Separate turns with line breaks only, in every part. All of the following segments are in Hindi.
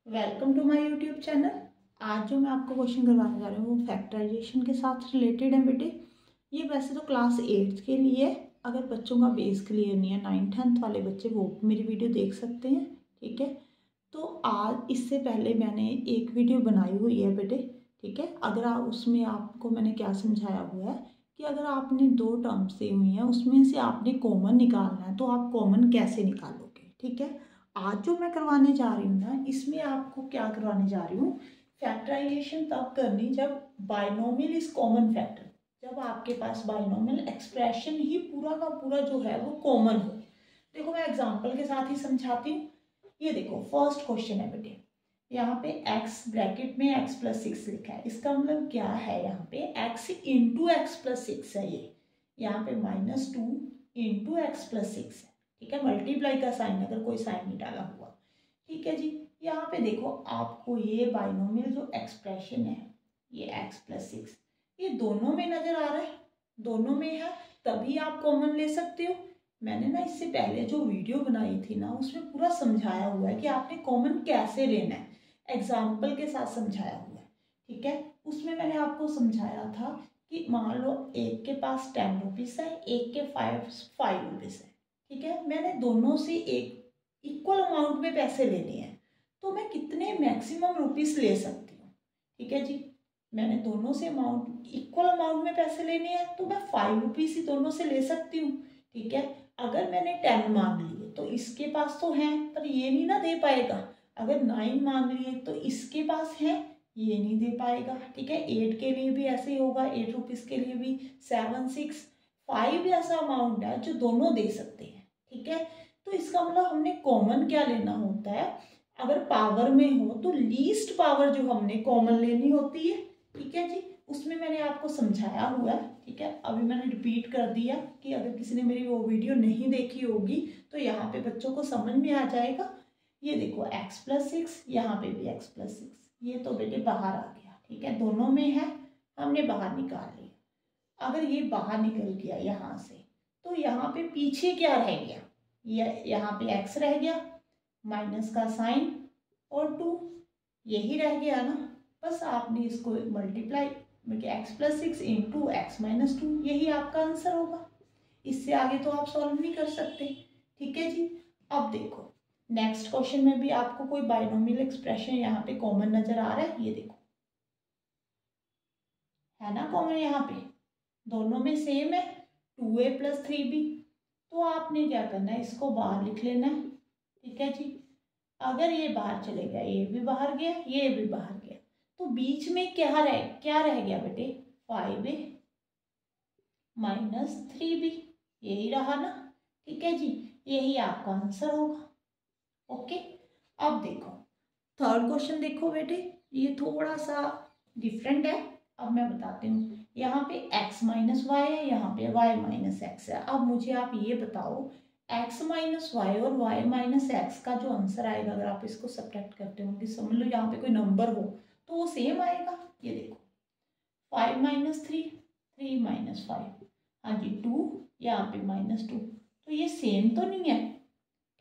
Welcome to my YouTube channel. आज जो मैं आपको क्वेश्चन करवाने जा रही हूँ वो फैक्टराइजेशन के साथ रिलेटेड है बेटे। ये वैसे तो क्लास 8th के लिए है। अगर बच्चों का बेस क्लियर नहीं है 9th-10th वाले बच्चे वो मेरी वीडियो देख सकते हैं, ठीक है। तो आज इससे पहले मैंने एक वीडियो बनाई हुई है बेटे, ठीक है। अगर आप उसमें आपको मैंने क्या समझाया हुआ है कि अगर आपने दो टर्म्स दी हुई हैं उसमें से आपने कॉमन निकालना है तो आप कॉमन कैसे निकालोगे, ठीक है। आज जो मैं करवाने जा रही हूँ ना, इसमें आपको क्या करवाने जा रही हूँ, फैक्टराइजेशन तब करनी जब बाइनोमियल इज कॉमन फैक्टर, जब आपके पास बाइनोमियल एक्सप्रेशन ही पूरा का पूरा जो है वो कॉमन हो। देखो मैं एग्जांपल के साथ ही समझाती हूँ। ये देखो फर्स्ट क्वेश्चन है बेटे, यहाँ पे x ब्रैकेट में x+6 लिखा है। इसका मतलब क्या है, यहाँ पे x इंटू x+6 है। ये यहाँ पे -2 इंटू x+6 है, ठीक है। मल्टीप्लाई का साइन, अगर कोई साइन नहीं डाला हुआ, ठीक है जी। यहाँ पे देखो आपको ये बाइनोमियल जो एक्सप्रेशन है ये x+6 ये दोनों में नजर आ रहा है, दोनों में है, तभी आप कॉमन ले सकते हो। मैंने ना इससे पहले जो वीडियो बनाई थी ना उसमें पूरा समझाया हुआ है कि आपने कॉमन कैसे लेना है, एग्जाम्पल के साथ समझाया हुआ है, ठीक है। उसमें मैंने आपको समझाया था कि मान लो एक के पास 10 रुपीज़ है, एक के 5 रुपीज़ है, ठीक है। मैंने दोनों से एक इक्वल अमाउंट में पैसे लेने हैं तो मैं कितने मैक्सिमम रुपीज़ ले सकती हूँ, ठीक है जी। मैंने दोनों से अमाउंट इक्वल अमाउंट में पैसे लेने हैं तो मैं 5 रुपीज़ ही दोनों से ले सकती हूँ, ठीक है। अगर मैंने 10 मांग लिए तो इसके पास तो है पर ये नहीं ना दे पाएगा। अगर 9 मांग लिए तो इसके पास है, ये नहीं दे पाएगा, ठीक है। 8 के लिए भी ऐसे ही होगा, 8 रुपीज़ के लिए भी, 7, 6, 5 ऐसा अमाउंट है जो दोनों दे सकते हैं, ठीक है। तो इसका मतलब हमने कॉमन क्या लेना होता है, अगर पावर में हो तो लीस्ट पावर जो हमने कॉमन लेनी होती है, ठीक है जी। उसमें मैंने आपको समझाया हुआ है, ठीक है। अभी मैंने रिपीट कर दिया कि अगर किसी ने मेरी वो वीडियो नहीं देखी होगी तो यहाँ पे बच्चों को समझ में आ जाएगा। ये देखो x+6, यहाँ पे भी x+6, ये तो बेटे बाहर आ गया, ठीक है। दोनों में है, हमने बाहर निकाल लिया। अगर ये बाहर निकल गया यहाँ से तो यहाँ पे पीछे क्या रह गया, यहाँ पे x रह गया, माइनस का साइन और 2, यही रह गया ना। बस आपने इसको मल्टीप्लाई x+6 इंटू x-2, यही आपका आंसर होगा। इससे आगे तो आप सॉल्व नहीं कर सकते, ठीक है जी। अब देखो नेक्स्ट क्वेश्चन में भी आपको कोई बाइनोमियल एक्सप्रेशन यहाँ पे कॉमन नजर आ रहा है, ये देखो है ना कॉमन, यहाँ पे दोनों में सेम है 2a + 3b। तो आपने क्या करना है, इसको बाहर लिख लेना है, ठीक है जी। अगर ये बाहर चले गया, ये भी बाहर गया, ये भी बाहर गया, तो बीच में क्या रह गया बेटे, 5a - 3b, यही रहा ना, ठीक है जी। यही आपका आंसर होगा, ओके। अब देखो थर्ड क्वेश्चन देखो बेटे, ये थोड़ा सा डिफरेंट है। अब मैं बताती हूँ, यहाँ पे x - y है, यहाँ पे y - x है। अब मुझे आप ये बताओ x - y और y - x का जो आंसर आएगा, अगर आप इसको सब्ट्रैक्ट करते हो कि समझ लो यहाँ पे कोई नंबर हो तो वो सेम आएगा। ये देखो 5 - 3, 3 - 5, हाँ जी 2, यहाँ पे -2, तो ये सेम तो नहीं है,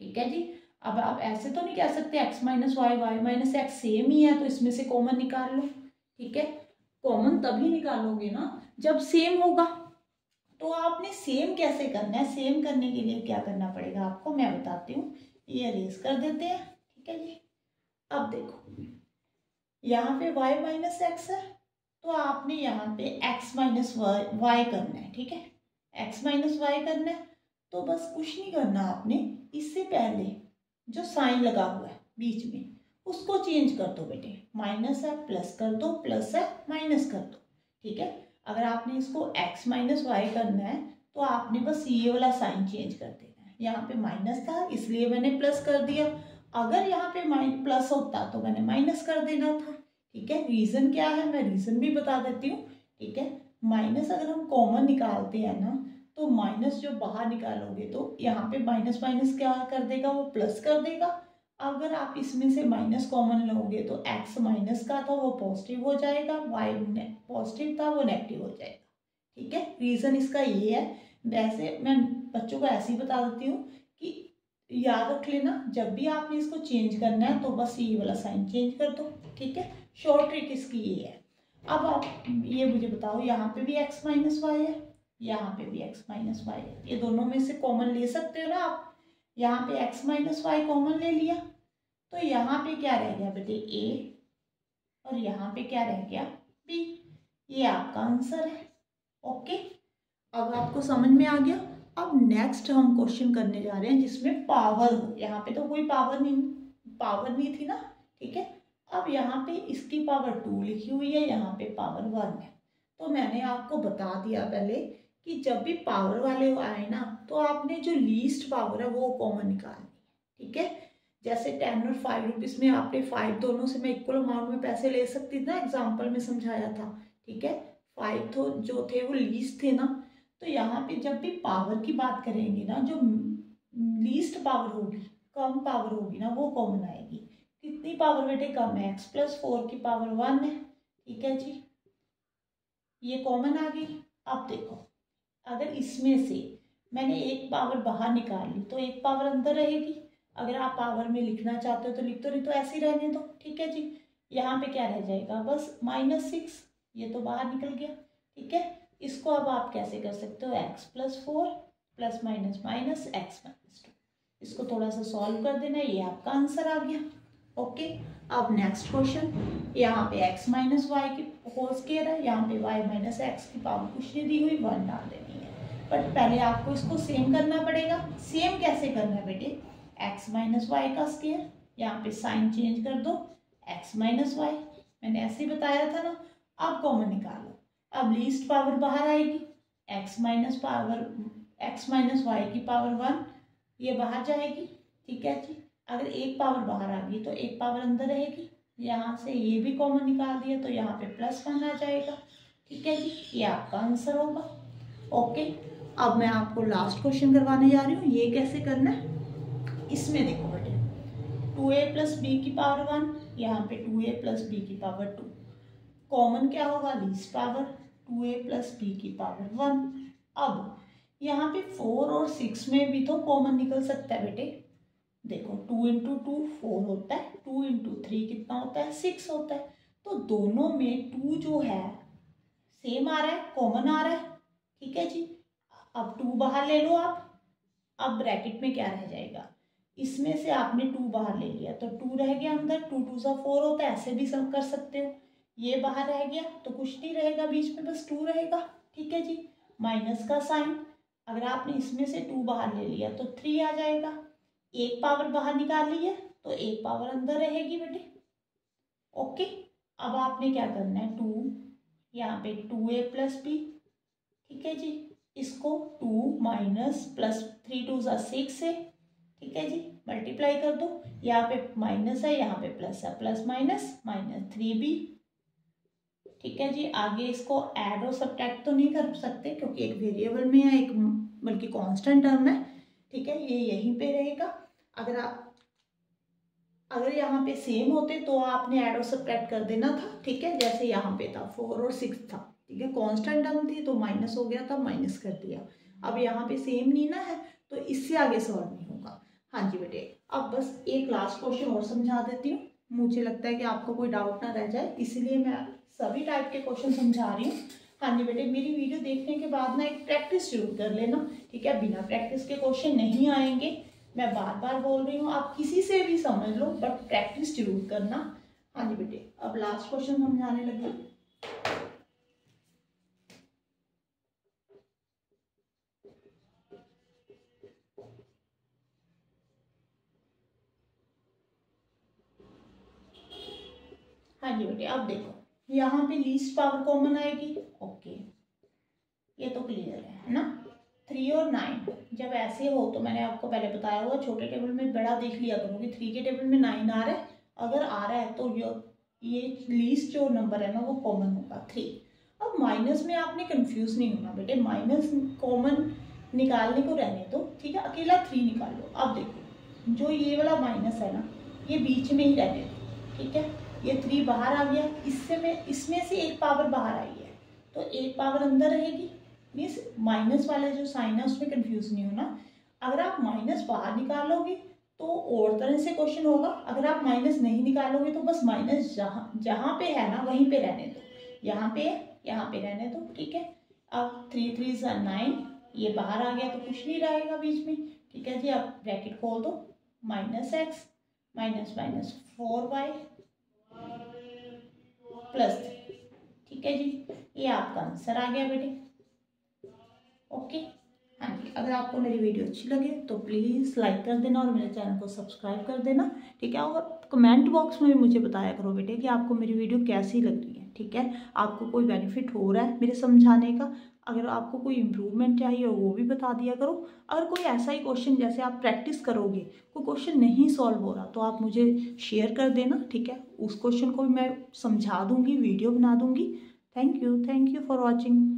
ठीक है जी। अब आप ऐसे तो नहीं कह सकते x - y, y - x same ही है तो इसमें से कॉमन निकाल लो, ठीक है। कॉमन तभी निकालोगे ना जब सेम होगा। तो आपने सेम कैसे करना है, सेम करने के लिए क्या करना पड़ेगा आपको मैं बताती हूँ। ये अरेज कर देते हैं, ठीक है जी। अब देखो यहाँ पे y - x है तो आपने यहाँ पे x - y करना है, ठीक है। x - y करना है तो बस कुछ नहीं करना आपने, इससे पहले जो साइन लगा हुआ है बीच में उसको चेंज कर दो बेटे, माइनस है प्लस कर दो, प्लस है माइनस कर दो, ठीक है। अगर आपने इसको x - y करना है तो आपने बस ये वाला साइन चेंज कर देना है। यहाँ पे माइनस था इसलिए मैंने प्लस कर दिया, अगर यहाँ पे प्लस होता तो मैंने माइनस कर देना था, ठीक है। रीजन क्या है मैं रीजन भी बता देती हूँ, ठीक है। माइनस अगर हम कॉमन निकालते हैं ना तो माइनस जो बाहर निकालोगे तो यहाँ पे माइनस माइनस क्या कर देगा, वो प्लस कर देगा। अगर आप इसमें से माइनस कॉमन लोगे तो x माइनस का था वो पॉजिटिव हो जाएगा, y पॉजिटिव था वो नेगेटिव हो जाएगा, ठीक है। रीजन इसका ये है। वैसे मैं बच्चों को ऐसे ही बता देती हूँ कि याद रख लेना, जब भी आपने इसको चेंज करना है तो बस ये वाला साइन चेंज कर दो, ठीक है। शॉर्ट ट्रिक इसकी ये है। अब आप ये मुझे बताओ, यहाँ पे भी x माइनस वाई है, यहाँ पे भी x माइनस वाई है, ये दोनों में से कॉमन ले सकते हो ना आप। यहाँ पे x माइनस वाई कॉमन ले लिया, तो यहाँ पे क्या रह गया बेटे a, और यहाँ पे क्या रह गया b। ये आपका आंसर है। ओके, अब आपको समझ में आ गया। अब नेक्स्ट हम क्वेश्चन करने जा रहे हैं जिसमें पावर हो। यहाँ पे तो कोई पावर नहीं थी ना, ठीक है। अब यहाँ पे इसकी पावर 2 लिखी हुई है, यहाँ पे पावर 1 है। तो मैंने आपको बता दिया पहले कि जब भी पावर वाले आए ना, तो आपने जो लीस्ट पावर है वो कॉमन निकालनी है, ठीक है। जैसे 10 और 5 रुपीज़ में आपने 5 दोनों से मैं इक्वल अमाउंट में पैसे ले सकती थी ना, एग्जाम्पल में समझाया था, ठीक है। 5 तो जो थे वो लीस्ट थे ना, तो यहाँ पे जब भी पावर की बात करेंगे ना, जो लीस्ट पावर होगी, कम पावर होगी ना, वो कॉमन आएगी। कितनी पावर बेटे कम है, x प्लस 4 की पावर 1 है, ठीक है जी, ये कॉमन आ गई। अब देखो, अगर इसमें से मैंने एक पावर बाहर निकाल ली तो एक पावर अंदर रहेगी। अगर आप पावर में लिखना चाहते हो तो लिख दो, नहीं तो ऐसे ही रहने दो, ठीक है जी। यहाँ पे क्या रह जाएगा, बस -6, ये तो बाहर निकल गया, ठीक है। इसको अब आप कैसे कर सकते हो, x plus 4 plus minus minus x minus 2, इसको थोड़ा सा सॉल्व कर देना, ये आपका आंसर आ गया। ओके, अब नेक्स्ट क्वेश्चन, यहाँ पे x माइनस वाई की होल स्क्वायर है, यहाँ पे y माइनस एक्स की पावर कुछ नहीं दी हुई, 1 डाल देनी है। बट पहले आपको इसको सेम करना पड़ेगा। सेम कैसे करना है बेटे, x माइनस वाई का स्क्वायर, यहाँ पे साइन चेंज कर दो, x माइनस वाई, मैंने ऐसे ही बताया था ना। अब कॉमन निकालो, अब लीस्ट पावर बाहर आएगी, x माइनस वाई की पावर 1, ये बाहर जाएगी, ठीक है जी। अगर एक पावर बाहर आ गई तो एक पावर अंदर रहेगी, यहाँ से ये भी कॉमन निकाल दिया तो यहाँ पे +1 आ जाएगा, ठीक है जी, ये आपका आंसर होगा। ओके, अब मैं आपको लास्ट क्वेश्चन करवाने जा रही हूँ। ये कैसे करना है, इसमें देखो बेटे, 2a प्लस बी की पावर 1, यहाँ पे 2a प्लस बी की पावर 2, कॉमन क्या होगा, least power 2a plus B की पावर 1। अब यहाँ पे 4 और 6 में भी तो कॉमन निकल सकता है बेटे। देखो 2 इंटू 2 4 होता है, 2 इंटू 3 कितना होता है, 6 होता है। तो दोनों में 2 जो है सेम आ रहा है, कॉमन आ रहा है, ठीक है जी। अब 2 बाहर ले लो आप, अब ब्रैकेट में क्या रह जाएगा, इसमें से आपने 2 बाहर ले लिया तो 2 रह गया अंदर, 2 2 सा 4 होता है, ऐसे भी सब कर सकते हो। ये बाहर रह गया तो कुछ नहीं रहेगा बीच में, बस 2 रहेगा, ठीक है जी। माइनस का साइन, अगर आपने इसमें से 2 बाहर ले लिया तो 3 आ जाएगा। एक पावर बाहर निकाल ली है तो एक पावर अंदर रहेगी बेटे। ओके, अब आपने क्या करना है, 2 यहाँ पे 2a प्लस बी, ठीक है जी, इसको 2 माइनस प्लस 3 2 सा 6 है, ठीक है जी, मल्टीप्लाई कर दो। यहाँ पे माइनस है, यहाँ पे प्लस है, प्लस माइनस माइनस 3b, ठीक है जी। आगे इसको ऐड और सब्ट्रैक्ट तो नहीं कर सकते क्योंकि एक वेरिएबल में है, एक बल्कि कांस्टेंट टर्म है, ठीक है, ये यहीं पे रहेगा। अगर यहाँ पे सेम होते तो आपने ऐड और सब्ट्रैक्ट कर देना था, ठीक है। जैसे यहाँ पे था 4 और 6 था, ठीक है, कांस्टेंट टर्म थी तो माइनस हो गया था, माइनस कर दिया। अब यहाँ पे सेम नहीं ना है तो इससे आगे सॉल्व नहीं होगा। हाँ जी बेटे, अब बस एक लास्ट क्वेश्चन और समझा देती हूँ, मुझे लगता है कि आपको कोई डाउट ना रह जाए, इसीलिए मैं सभी टाइप के क्वेश्चन समझा रही हूँ। हाँ जी बेटे, मेरी वीडियो देखने के बाद ना एक प्रैक्टिस जरूर कर लेना, ठीक है। बिना प्रैक्टिस के क्वेश्चन नहीं आएंगे, मैं बार बार बोल रही हूँ, आप किसी से भी समझ लो बट प्रैक्टिस जरूर करना। हाँ जी बेटे, अब लास्ट क्वेश्चन समझाने लगी। हाँ जी बेटे, अब देखो यहाँ पे लीस्ट पावर कॉमन आएगी, ओके, ये तो क्लियर है ना। 3 और 9 जब ऐसे हो तो मैंने आपको पहले बताया हुआ, छोटे टेबल में बड़ा देख लिया करो कि 3 के टेबल में 9 आ रहा है, अगर आ रहा है तो ये लीस्ट जो नंबर है ना वो कॉमन होगा 3। अब माइनस में आपने कंफ्यूज नहीं होना बेटे, माइनस कॉमन निकालने को रहने दो, ठीक है, अकेला 3 निकाल लो। अब देखो जो ये वाला माइनस है ना, ये बीच में ही रहने दो, ठीक है, ये 3 बाहर आ गया, इसमें से एक पावर बाहर आई है तो एक पावर अंदर रहेगी, मीन्स माइनस वाले जो साइन है उसमें कंफ्यूज नहीं होना। अगर आप माइनस बाहर निकालोगे तो और तरह से क्वेश्चन होगा, अगर आप माइनस नहीं निकालोगे तो बस माइनस जहाँ पे है ना वहीं पे रहने दो, यहाँ पे यहाँ पे रहने दो, ठीक है। अब 3 3 9, ये बाहर आ गया तो कुछ नहीं रहेगा बीच में, ठीक है जी। अब ब्रैकेट खोल दो, minus x minus minus 4y plus 3, ठीक है जी। ये आपका आंसर आ गया बेटे, ओके। हाँ जी, अगर आपको मेरी वीडियो अच्छी लगे तो प्लीज़ लाइक कर देना और मेरे चैनल को सब्सक्राइब कर देना, ठीक है। और कमेंट बॉक्स में भी मुझे बताया करो बेटे कि आपको मेरी वीडियो कैसी लग रही है, ठीक है। आपको कोई बेनिफिट हो रहा है मेरे समझाने का, अगर आपको कोई इम्प्रूवमेंट चाहिए वो भी बता दिया करो। अगर कोई ऐसा ही क्वेश्चन जैसे आप प्रैक्टिस करोगे कोई क्वेश्चन नहीं सॉल्व हो रहा तो आप मुझे शेयर कर देना, ठीक है। उस क्वेश्चन को भी मैं समझा दूँगी, वीडियो बना दूँगी। Thank you for watching.